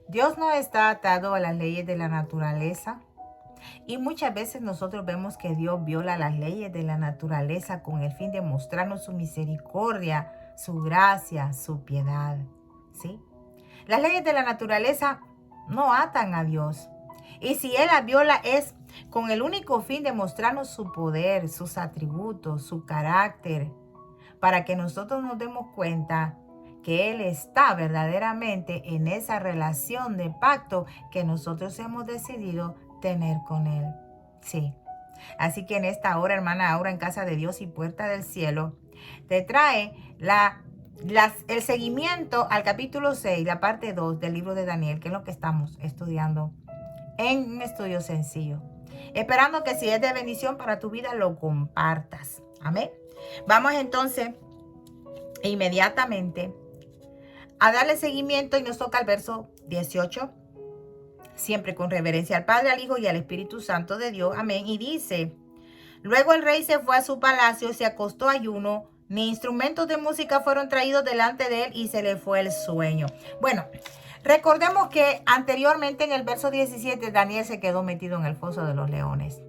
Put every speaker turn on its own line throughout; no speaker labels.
Dios no está atado a las leyes de la naturaleza. Y muchas veces nosotros vemos que Dios viola las leyes de la naturaleza con el fin de mostrarnos su misericordia, su gracia, su piedad. ¿Sí? Las leyes de la naturaleza no atan a Dios. Y si Él las viola es con el único fin de mostrarnos su poder, sus atributos, su carácter, para que nosotros nos demos cuenta que Él está verdaderamente en esa relación de pacto que nosotros hemos decidido tener con Él. Sí. Así que en esta hora, hermana Aura, en Casa de Dios y Puerta del Cielo, te trae el seguimiento al capítulo 6, la parte 2 del libro de Daniel, que es lo que estamos estudiando en un estudio sencillo. Esperando que si es de bendición para tu vida, lo compartas. Amén. Vamos entonces inmediatamente a darle seguimiento y nos toca el verso 18. Siempre con reverencia al Padre, al Hijo y al Espíritu Santo de Dios. Amén. Y dice: luego el rey se fue a su palacio, se acostó ayuno, ni instrumentos de música fueron traídos delante de él y se le fue el sueño. Bueno, recordemos que anteriormente en el verso 17 Daniel se quedó metido en el foso de los leones.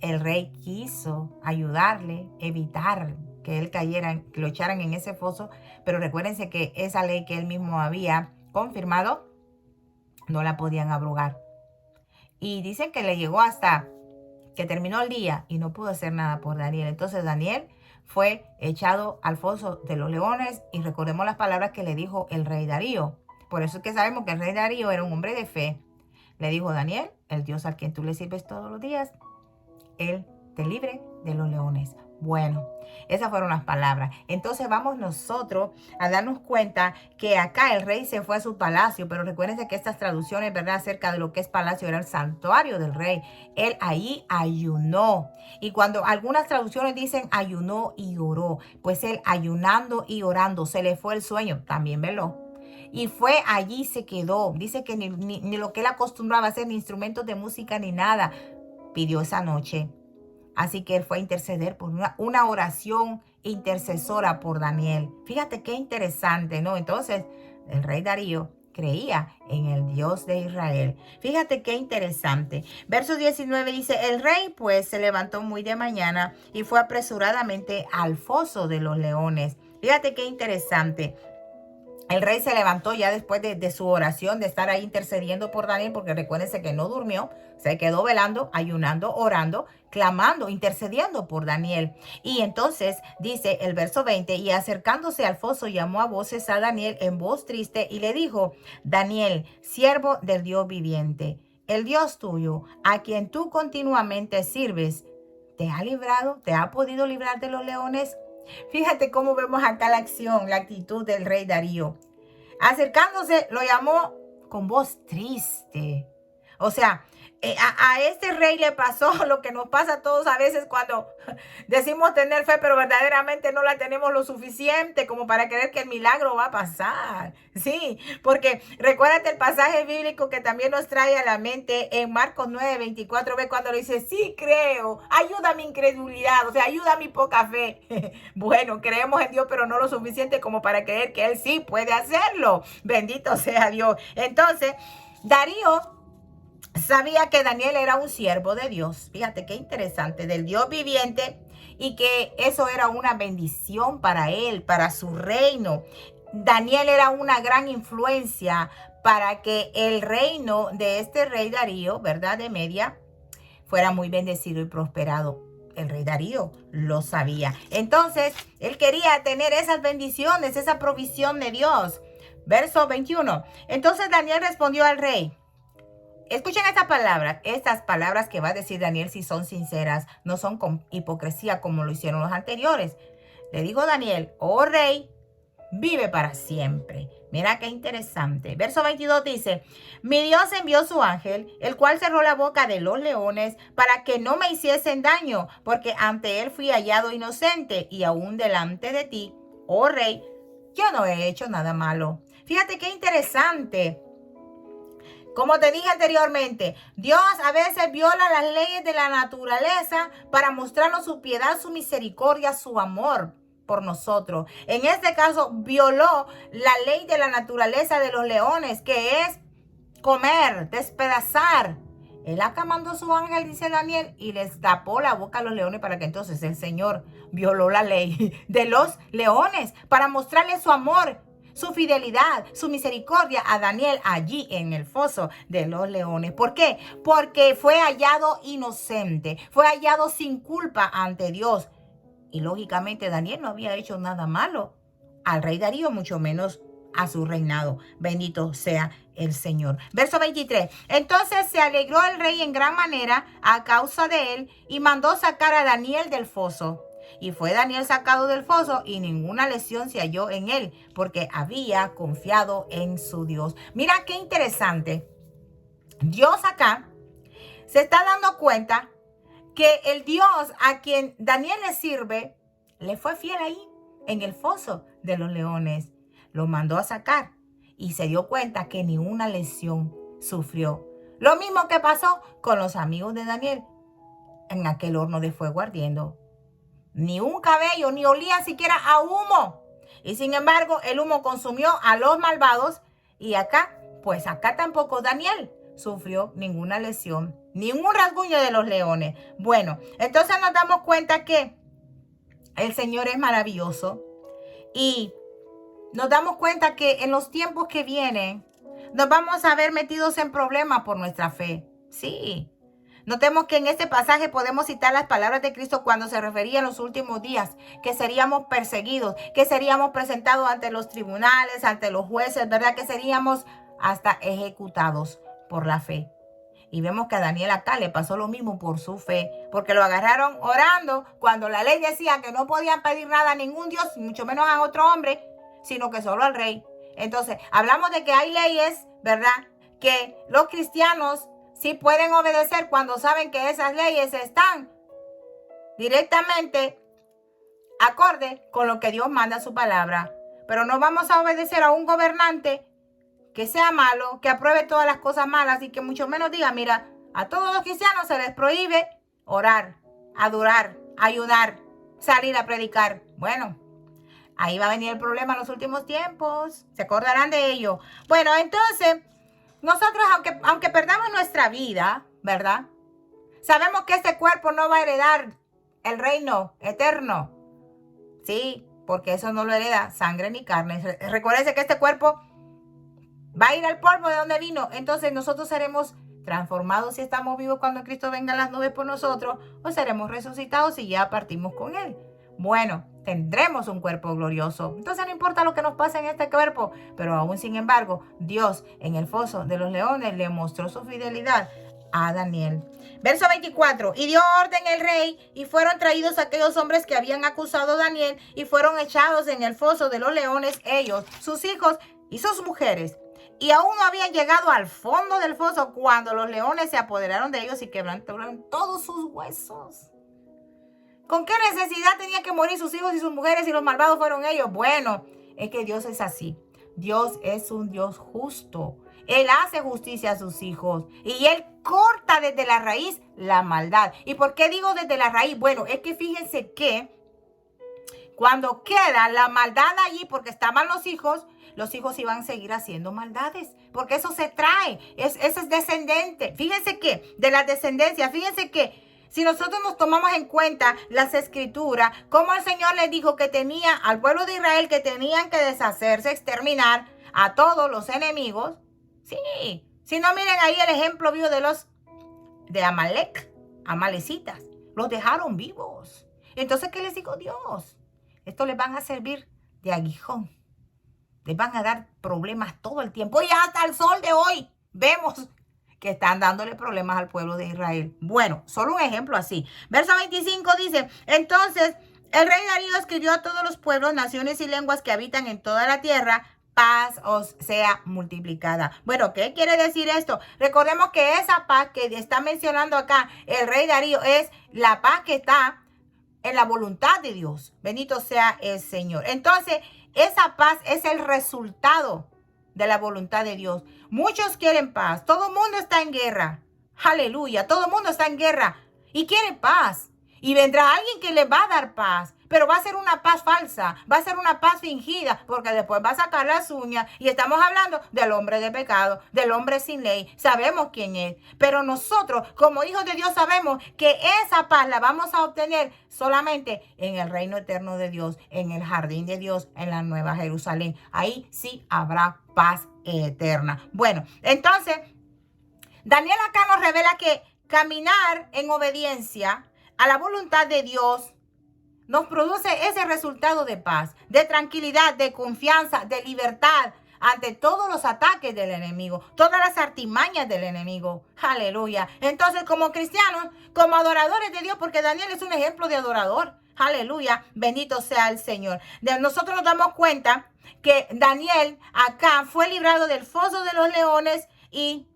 El rey quiso ayudarle, evitar que él cayera, que lo echaran en ese foso, pero recuérdense que esa ley que él mismo había confirmado no la podían abrogar. Y dicen que le llegó hasta que terminó el día y no pudo hacer nada por Daniel. Entonces Daniel fue echado al foso de los leones y recordemos las palabras que le dijo el rey Darío. Por eso es que sabemos que el rey Darío era un hombre de fe. Le dijo: Daniel, el Dios al quien tú le sirves todos los días, Él te libre de los leones. Bueno, esas fueron las palabras. Entonces vamos nosotros a darnos cuenta que acá el rey se fue a su palacio, pero recuérdense que estas traducciones, ¿verdad?, acerca de lo que es palacio, era el santuario del rey. Él ahí ayunó. Y cuando algunas traducciones dicen ayunó y oró, pues él ayunando y orando, se le fue el sueño, también veló. Y fue allí, se quedó. Dice que ni lo que él acostumbraba a hacer, ni instrumentos de música, ni nada, pidió esa noche. Así que él fue a interceder por una oración intercesora por Daniel. Fíjate qué interesante, ¿no? Entonces, el rey Darío creía en el Dios de Israel. Fíjate qué interesante. Verso 19 dice: el rey pues se levantó muy de mañana y fue apresuradamente al foso de los leones. Fíjate qué interesante. El rey se levantó ya después de su oración, de estar ahí intercediendo por Daniel, porque recuérdense que no durmió, se quedó velando, ayunando, orando, clamando, intercediendo por Daniel. Y entonces dice el verso 20, y acercándose al foso llamó a voces a Daniel en voz triste y le dijo: Daniel, siervo del Dios viviente, el Dios tuyo, a quien tú continuamente sirves, ¿te ha librado? ¿Te ha podido librar de los leones? Fíjate cómo vemos acá la acción, la actitud del rey Darío. Acercándose, lo llamó con voz triste. O sea, a este rey le pasó lo que nos pasa a todos a veces cuando decimos tener fe, pero verdaderamente no la tenemos lo suficiente como para creer que el milagro va a pasar. Sí, porque recuérdate el pasaje bíblico que también nos trae a la mente en Marcos 9:24, ve cuando le dice: sí creo, ayuda a mi incredulidad, o sea, ayuda a mi poca fe. Bueno, creemos en Dios, pero no lo suficiente como para creer que Él sí puede hacerlo. Bendito sea Dios. Entonces, Darío sabía que Daniel era un siervo de Dios. Fíjate qué interesante, del Dios viviente, y que eso era una bendición para él, para su reino. Daniel era una gran influencia para que el reino de este rey Darío, ¿verdad?, de Media, fuera muy bendecido y prosperado. El rey Darío lo sabía. Entonces, él quería tener esas bendiciones, esa provisión de Dios. Verso 21. Entonces Daniel respondió al rey. Escuchen estas palabras que va a decir Daniel, si son sinceras, no son con hipocresía como lo hicieron los anteriores. Le dijo Daniel: oh rey, vive para siempre. Mira qué interesante. Verso 22 dice: mi Dios envió su ángel, el cual cerró la boca de los leones para que no me hiciesen daño, porque ante él fui hallado inocente, y aún delante de ti, oh rey, yo no he hecho nada malo. Fíjate qué interesante. Como te dije anteriormente, Dios a veces viola las leyes de la naturaleza para mostrarnos su piedad, su misericordia, su amor. por nosotros. En este caso, violó la ley de la naturaleza de los leones, que es comer, despedazar. Él acá mandó a su ángel, dice Daniel, y les tapó la boca a los leones para que entonces el Señor violó la ley de los leones para mostrarle su amor, su fidelidad, su misericordia a Daniel allí en el foso de los leones. ¿Por qué? Porque fue hallado inocente, fue hallado sin culpa ante Dios. Y lógicamente Daniel no había hecho nada malo al rey Darío, mucho menos a su reinado. Bendito sea el Señor. Verso 23. Entonces se alegró el rey en gran manera a causa de él y mandó sacar a Daniel del foso. Y fue Daniel sacado del foso y ninguna lesión se halló en él, porque había confiado en su Dios. Mira qué interesante. Dios acá se está dando cuenta que el Dios a quien Daniel le sirve, le fue fiel ahí, en el foso de los leones. Lo mandó a sacar y se dio cuenta que ni una lesión sufrió. Lo mismo que pasó con los amigos de Daniel en aquel horno de fuego ardiendo. Ni un cabello, ni olía siquiera a humo. Y sin embargo, el humo consumió a los malvados. Y acá, pues acá tampoco Daniel sufrió ninguna lesión, ni un rasguño de los leones. Bueno, entonces nos damos cuenta que el Señor es maravilloso. Y nos damos cuenta que en los tiempos que vienen, nos vamos a ver metidos en problemas por nuestra fe. Sí. Notemos que en este pasaje podemos citar las palabras de Cristo cuando se refería en los últimos días, que seríamos perseguidos, que seríamos presentados ante los tribunales, ante los jueces, ¿verdad? Que seríamos hasta ejecutados por la fe. Y vemos que a Daniel acá le pasó lo mismo por su fe, porque lo agarraron orando cuando la ley decía que no podían pedir nada a ningún Dios, mucho menos a otro hombre, sino que solo al rey. Entonces, hablamos de que hay leyes, ¿verdad? Que los cristianos sí pueden obedecer cuando saben que esas leyes están directamente acorde con lo que Dios manda en su palabra. Pero no vamos a obedecer a un gobernante que sea malo, que apruebe todas las cosas malas y que mucho menos diga, mira, a todos los cristianos se les prohíbe orar, adorar, ayudar, salir a predicar. Bueno, ahí va a venir el problema en los últimos tiempos. Se acordarán de ello. Bueno, entonces, nosotros, aunque perdamos nuestra vida, ¿verdad? Sabemos que este cuerpo no va a heredar el reino eterno. Sí, porque eso no lo hereda sangre ni carne. Recuérdense que este cuerpo va a ir al polvo de donde vino. Entonces nosotros seremos transformados si estamos vivos cuando Cristo venga en las nubes por nosotros, o seremos resucitados y ya partimos con Él. Bueno, tendremos un cuerpo glorioso. Entonces no importa lo que nos pase en este cuerpo, pero aún sin embargo, Dios en el foso de los leones le mostró su fidelidad a Daniel. Verso 24. Y dio orden el rey, y fueron traídos aquellos hombres que habían acusado a Daniel, y fueron echados en el foso de los leones, ellos, sus hijos y sus mujeres. Y aún no habían llegado al fondo del foso cuando los leones se apoderaron de ellos y quebrantaron todos sus huesos. ¿Con qué necesidad tenían que morir sus hijos y sus mujeres y los malvados fueron ellos? Bueno, es que Dios es así. Dios es un Dios justo. Él hace justicia a sus hijos y Él corta desde la raíz la maldad. ¿Y por qué digo desde la raíz? Bueno, es que fíjense que cuando queda la maldad allí porque estaban los hijos iban a seguir haciendo maldades, porque eso se trae, eso es descendente. Fíjense que, de la descendencia, fíjense que si nosotros nos tomamos en cuenta las escrituras, como el Señor les dijo que tenía al pueblo de Israel que tenían que deshacerse, exterminar a todos los enemigos. Sí, si no, miren ahí el ejemplo vivo de Amalek, amalecitas, los dejaron vivos. Entonces, ¿qué les dijo Dios? Esto les van a servir de aguijón. Les van a dar problemas todo el tiempo. Y hasta el sol de hoy vemos que están dándole problemas al pueblo de Israel. Bueno, solo un ejemplo así. Verso 25 dice, entonces el rey Darío escribió a todos los pueblos, naciones y lenguas que habitan en toda la tierra, paz os sea multiplicada. Bueno, ¿qué quiere decir esto? Recordemos que esa paz que está mencionando acá el rey Darío es la paz que está en la voluntad de Dios. Bendito sea el Señor. Entonces, esa paz es el resultado de la voluntad de Dios. Muchos quieren paz. Todo el mundo está en guerra. Aleluya. Todo el mundo está en guerra y quiere paz. Y vendrá alguien que le va a dar paz, pero va a ser una paz falsa, va a ser una paz fingida, porque después va a sacar las uñas. Y estamos hablando del hombre de pecado, del hombre sin ley. Sabemos quién es, pero nosotros como hijos de Dios sabemos que esa paz la vamos a obtener solamente en el reino eterno de Dios, en el jardín de Dios, en la Nueva Jerusalén. Ahí sí habrá paz eterna. Bueno, entonces Daniel acá nos revela que caminar en obediencia a la voluntad de Dios nos produce ese resultado de paz, de tranquilidad, de confianza, de libertad ante todos los ataques del enemigo, todas las artimañas del enemigo. Aleluya. Entonces, como cristianos, como adoradores de Dios, porque Daniel es un ejemplo de adorador. Aleluya. Bendito sea el Señor. Nosotros nos damos cuenta que Daniel acá fue librado del foso de los leones y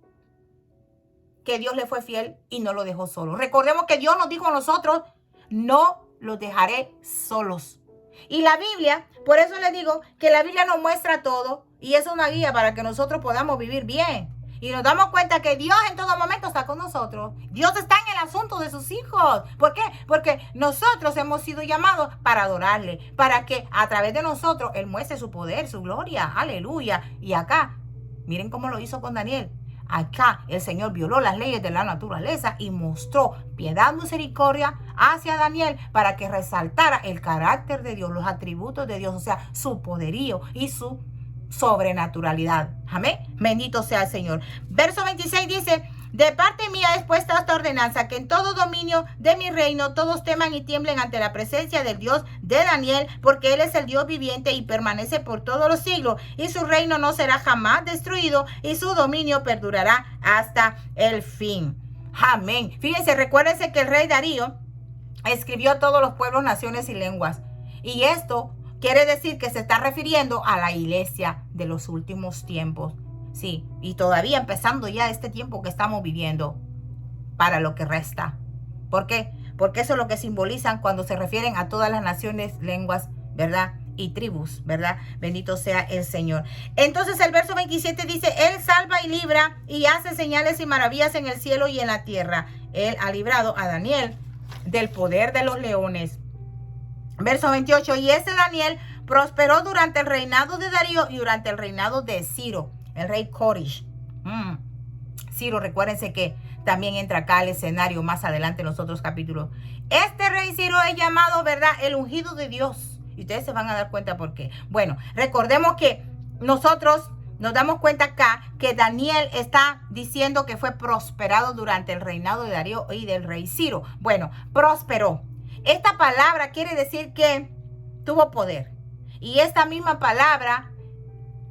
que Dios le fue fiel y no lo dejó solo. Recordemos que Dios nos dijo a nosotros, no los dejaré solos. Y la Biblia, por eso les digo que la Biblia nos muestra todo y es una guía para que nosotros podamos vivir bien. Y nos damos cuenta que Dios en todo momento está con nosotros. Dios está en el asunto de sus hijos. ¿Por qué? Porque nosotros hemos sido llamados para adorarle, para que a través de nosotros Él muestre su poder, su gloria. Aleluya. Y acá, miren cómo lo hizo con Daniel. Acá el Señor violó las leyes de la naturaleza y mostró piedad, misericordia hacia Daniel para que resaltara el carácter de Dios, los atributos de Dios, o sea, su poderío y su sobrenaturalidad. Amén. Bendito sea el Señor. Verso 26 dice, de parte mía es puesta esta ordenanza, que en todo dominio de mi reino todos teman y tiemblen ante la presencia del Dios de Daniel, porque Él es el Dios viviente y permanece por todos los siglos, y su reino no será jamás destruido, y su dominio perdurará hasta el fin. Amén. Fíjense, recuérdense que el rey Darío escribió a todos los pueblos, naciones y lenguas, y esto quiere decir que se está refiriendo a la iglesia de los últimos tiempos. Sí, y todavía empezando ya este tiempo que estamos viviendo para lo que resta. ¿Por qué? Porque eso es lo que simbolizan cuando se refieren a todas las naciones, lenguas, ¿verdad? Y tribus, ¿verdad? Bendito sea el Señor. Entonces el verso 27 dice, Él salva y libra y hace señales y maravillas en el cielo y en la tierra. Él ha librado a Daniel del poder de los leones. Verso 28, y ese Daniel prosperó durante el reinado de Darío y durante el reinado de Ciro, el rey Corish. Ciro, recuérdense que también entra acá al escenario más adelante en los otros capítulos. Este rey Ciro es llamado, ¿verdad?, el ungido de Dios. Y ustedes se van a dar cuenta por qué. Bueno, recordemos que nosotros nos damos cuenta acá que Daniel está diciendo que fue prosperado durante el reinado de Darío y del rey Ciro. Bueno, prosperó. Esta palabra quiere decir que tuvo poder. Y esta misma palabra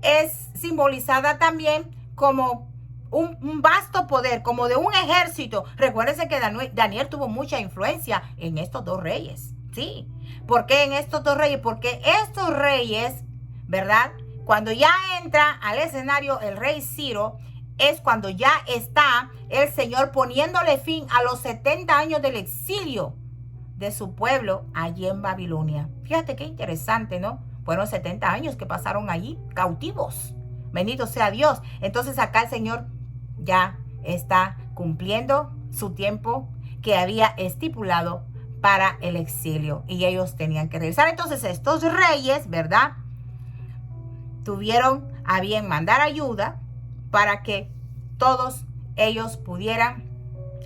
es simbolizada también como un vasto poder, como de un ejército. Recuérdense que Daniel tuvo mucha influencia en estos dos reyes. Sí. ¿Por qué en estos dos reyes? Porque estos reyes, ¿verdad? Cuando ya entra al escenario el rey Ciro, es cuando ya está el Señor poniéndole fin a los 70 años del exilio de su pueblo allí en Babilonia. Fíjate qué interesante, ¿no? Fueron 70 años que pasaron allí cautivos. Bendito sea Dios. Entonces acá el Señor ya está cumpliendo su tiempo que había estipulado para el exilio. Y ellos tenían que regresar. Entonces estos reyes, ¿verdad?, tuvieron a bien mandar ayuda para que todos ellos pudieran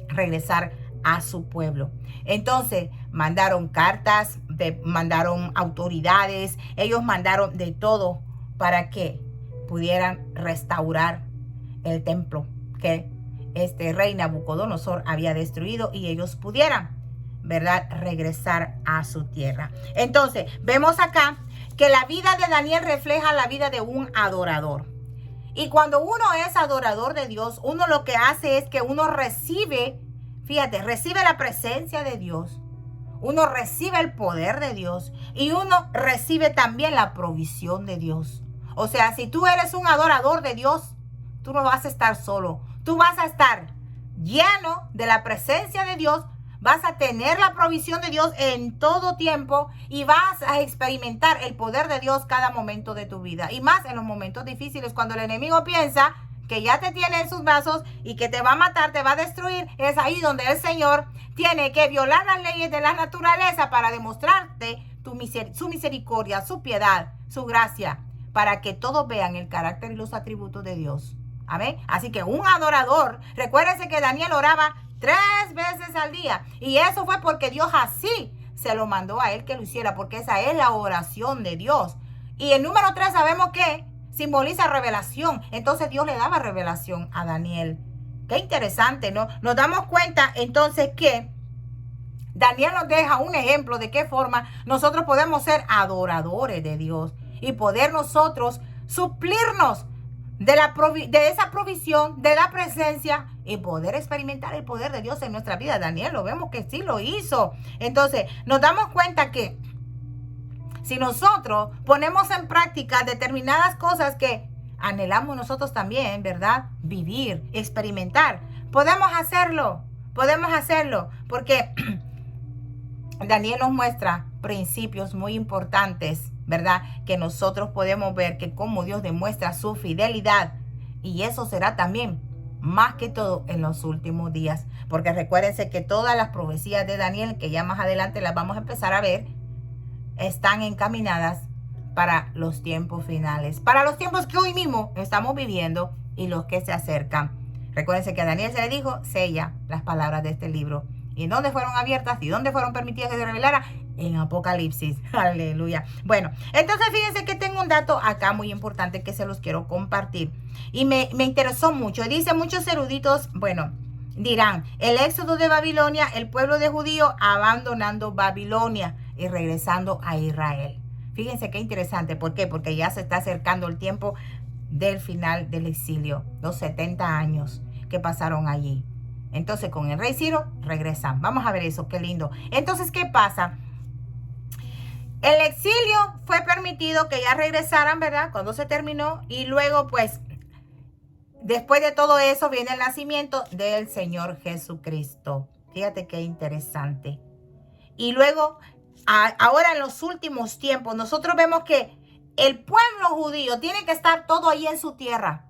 regresar a su pueblo. Entonces mandaron cartas, mandaron autoridades, ellos mandaron de todo para que pudieran restaurar el templo que este rey Nabucodonosor había destruido y ellos pudieran, ¿verdad?, regresar a su tierra. Entonces vemos acá que la vida de Daniel refleja la vida de un adorador. Y cuando uno es adorador de Dios, uno lo que hace es que uno recibe, fíjate, recibe la presencia de Dios. Uno recibe el poder de Dios y uno recibe también la provisión de Dios. O sea, si tú eres un adorador de Dios, tú no vas a estar solo. Tú vas a estar lleno de la presencia de Dios. Vas a tener la provisión de Dios en todo tiempo y vas a experimentar el poder de Dios cada momento de tu vida. Y más en los momentos difíciles, cuando el enemigo piensa que ya te tiene en sus brazos y que te va a matar, te va a destruir. Es ahí donde el Señor tiene que violar las leyes de la naturaleza para demostrarte su misericordia, su piedad, su gracia, para que todos vean el carácter y los atributos de Dios. Amén. Así que un adorador, recuérdense que Daniel oraba 3 veces al día. Y eso fue porque Dios así se lo mandó a él que lo hiciera, porque esa es la oración de Dios. Y el número 3 sabemos que simboliza revelación. Entonces Dios le daba revelación a Daniel. Qué interesante, ¿no? Nos damos cuenta entonces que Daniel nos deja un ejemplo de qué forma nosotros podemos ser adoradores de Dios y poder nosotros suplirnos de esa provisión, de la presencia y poder experimentar el poder de Dios en nuestra vida. Daniel lo vemos que sí lo hizo. Entonces nos damos cuenta que si nosotros ponemos en práctica determinadas cosas que anhelamos nosotros también, ¿verdad? Vivir, experimentar, podemos hacerlo, porque Daniel nos muestra principios muy importantes, ¿verdad? Que nosotros podemos ver que cómo Dios demuestra su fidelidad. Y eso será también más que todo en los últimos días. Porque recuérdense que todas las profecías de Daniel, que ya más adelante las vamos a empezar a ver, están encaminadas para los tiempos finales. Para los tiempos que hoy mismo estamos viviendo y los que se acercan. Recuérdense que a Daniel se le dijo, sella las palabras de este libro. ¿Y dónde fueron abiertas? ¿Y dónde fueron permitidas que se revelara? En Apocalipsis. Aleluya. Bueno, entonces fíjense que tengo un dato acá muy importante que se los quiero compartir. Y me interesó mucho. Dice muchos eruditos, bueno, dirán, el éxodo de Babilonia, el pueblo de judío abandonando Babilonia y regresando a Israel. Fíjense qué interesante. ¿Por qué? Porque ya se está acercando el tiempo del final del exilio. Los 70 años que pasaron allí. Entonces con el rey Ciro regresan. Vamos a ver eso, qué lindo. Entonces, ¿qué pasa? El exilio fue permitido que ya regresaran, ¿verdad? Cuando se terminó. Y luego, pues, después de todo eso viene el nacimiento del Señor Jesucristo. Fíjate qué interesante. Y luego, ahora en los últimos tiempos, nosotros vemos que el pueblo judío tiene que estar todo ahí en su tierra.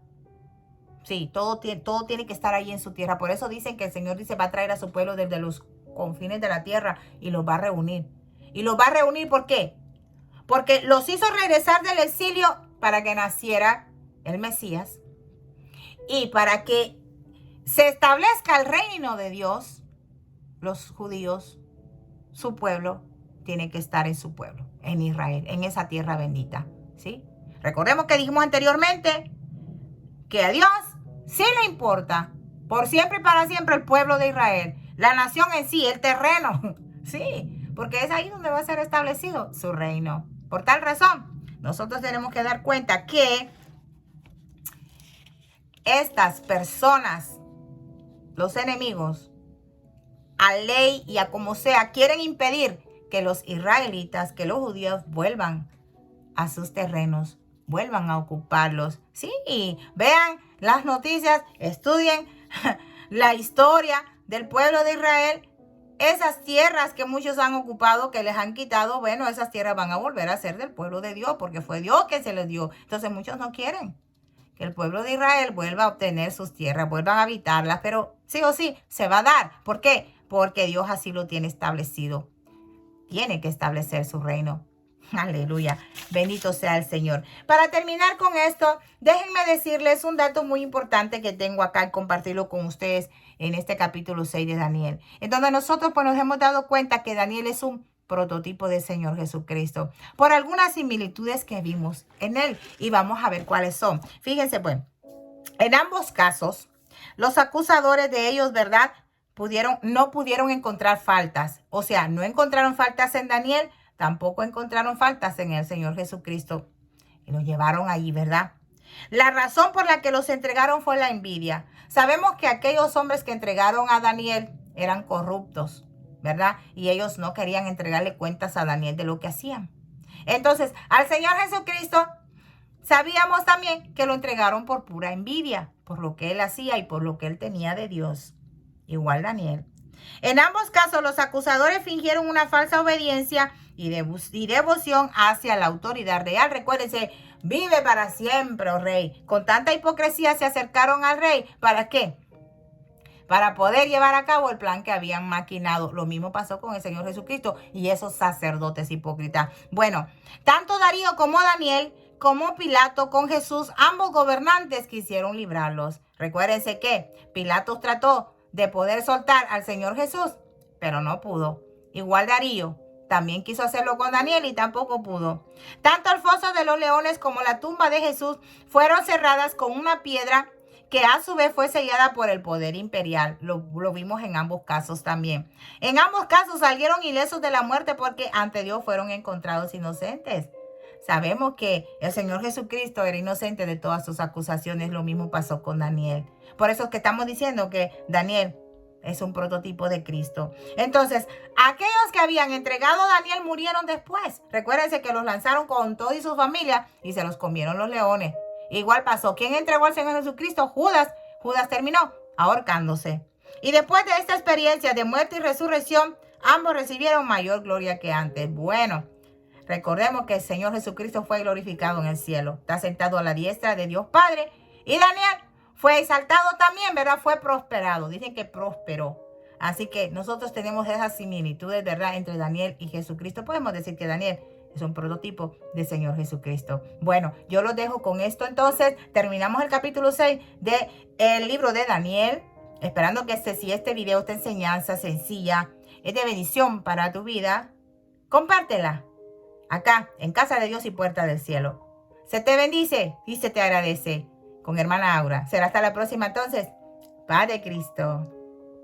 Sí, todo tiene que estar ahí en su tierra. Por eso dicen que el Señor dice va a traer a su pueblo desde los confines de la tierra y los va a reunir. Y los va a reunir, ¿por qué? Porque los hizo regresar del exilio para que naciera el Mesías. Y para que se establezca el reino de Dios, los judíos, su pueblo, tiene que estar en su pueblo, en Israel, en esa tierra bendita. ¿Sí? Recordemos que dijimos anteriormente que a Dios sí le importa por siempre y para siempre el pueblo de Israel, la nación en sí, el terreno, sí, porque es ahí donde va a ser establecido su reino. Por tal razón, nosotros tenemos que dar cuenta que estas personas, los enemigos, a ley y a como sea, quieren impedir que los israelitas, que los judíos vuelvan a sus terrenos, vuelvan a ocuparlos. Sí, vean las noticias, estudien la historia del pueblo de Israel. Esas tierras que muchos han ocupado, que les han quitado, bueno, esas tierras van a volver a ser del pueblo de Dios, porque fue Dios que se les dio. Entonces muchos no quieren que el pueblo de Israel vuelva a obtener sus tierras, vuelvan a habitarlas, pero sí o sí se va a dar. ¿Por qué? Porque Dios así lo tiene establecido. Tiene que establecer su reino. Aleluya. Bendito sea el Señor. Para terminar con esto, déjenme decirles un dato muy importante que tengo acá y compartirlo con ustedes en este capítulo 6 de Daniel. En donde nosotros pues nos hemos dado cuenta que Daniel es un prototipo del Señor Jesucristo. Por algunas similitudes que vimos en él. Y vamos a ver cuáles son. Fíjense, pues, en ambos casos, los acusadores de ellos, ¿verdad? No pudieron encontrar faltas. O sea, no encontraron faltas en Daniel, tampoco encontraron faltas en el Señor Jesucristo. Y los llevaron allí, ¿verdad? La razón por la que los entregaron fue la envidia. Sabemos que aquellos hombres que entregaron a Daniel eran corruptos, ¿verdad? Y ellos no querían entregarle cuentas a Daniel de lo que hacían. Entonces, al Señor Jesucristo, sabíamos también que lo entregaron por pura envidia, por lo que él hacía y por lo que él tenía de Dios. Igual Daniel. En ambos casos, los acusadores fingieron una falsa obediencia y devoción hacia la autoridad real. Recuérdense, vive para siempre, oh rey. Con tanta hipocresía se acercaron al rey. ¿Para qué? para poder llevar a cabo el plan que habían maquinado. Lo mismo pasó con el Señor Jesucristo y esos sacerdotes hipócritas. Bueno, tanto Darío como Daniel, como Pilato con Jesús, ambos gobernantes quisieron librarlos. Recuérdense que Pilato trató de poder soltar al Señor Jesús, pero no pudo. Igual Darío también quiso hacerlo con Daniel y tampoco pudo. Tanto el foso de los leones como la tumba de Jesús fueron cerradas con una piedra que a su vez fue sellada por el poder imperial. Lo vimos en ambos casos también. En ambos casos salieron ilesos de la muerte porque ante Dios fueron encontrados inocentes. Sabemos que el Señor Jesucristo era inocente de todas sus acusaciones. Lo mismo pasó con Daniel. Por eso es que estamos diciendo que Daniel es un prototipo de Cristo. Entonces, aquellos que habían entregado a Daniel murieron después. Recuérdense que los lanzaron con todo y su familia y se los comieron los leones. Igual pasó. ¿Quién entregó al Señor Jesucristo? Judas. Judas terminó ahorcándose. Y después de esta experiencia de muerte y resurrección, ambos recibieron mayor gloria que antes. Bueno, recordemos que el Señor Jesucristo fue glorificado en el cielo. Está sentado a la diestra de Dios Padre. Y Daniel fue exaltado también, ¿verdad? Fue prosperado. Dicen que prosperó. Así que nosotros tenemos esas similitudes, ¿verdad? Entre Daniel y Jesucristo. Podemos decir que Daniel es un prototipo del Señor Jesucristo. Bueno, yo los dejo con esto. Entonces, terminamos el capítulo 6 del libro de Daniel. Esperando que si este video, esta enseñanza sencilla, es de bendición para tu vida, compártela. Acá, en Casa de Dios y Puerta del Cielo. Se te bendice y se te agradece. Con hermana Aura. Será hasta la próxima entonces. Paz de Cristo.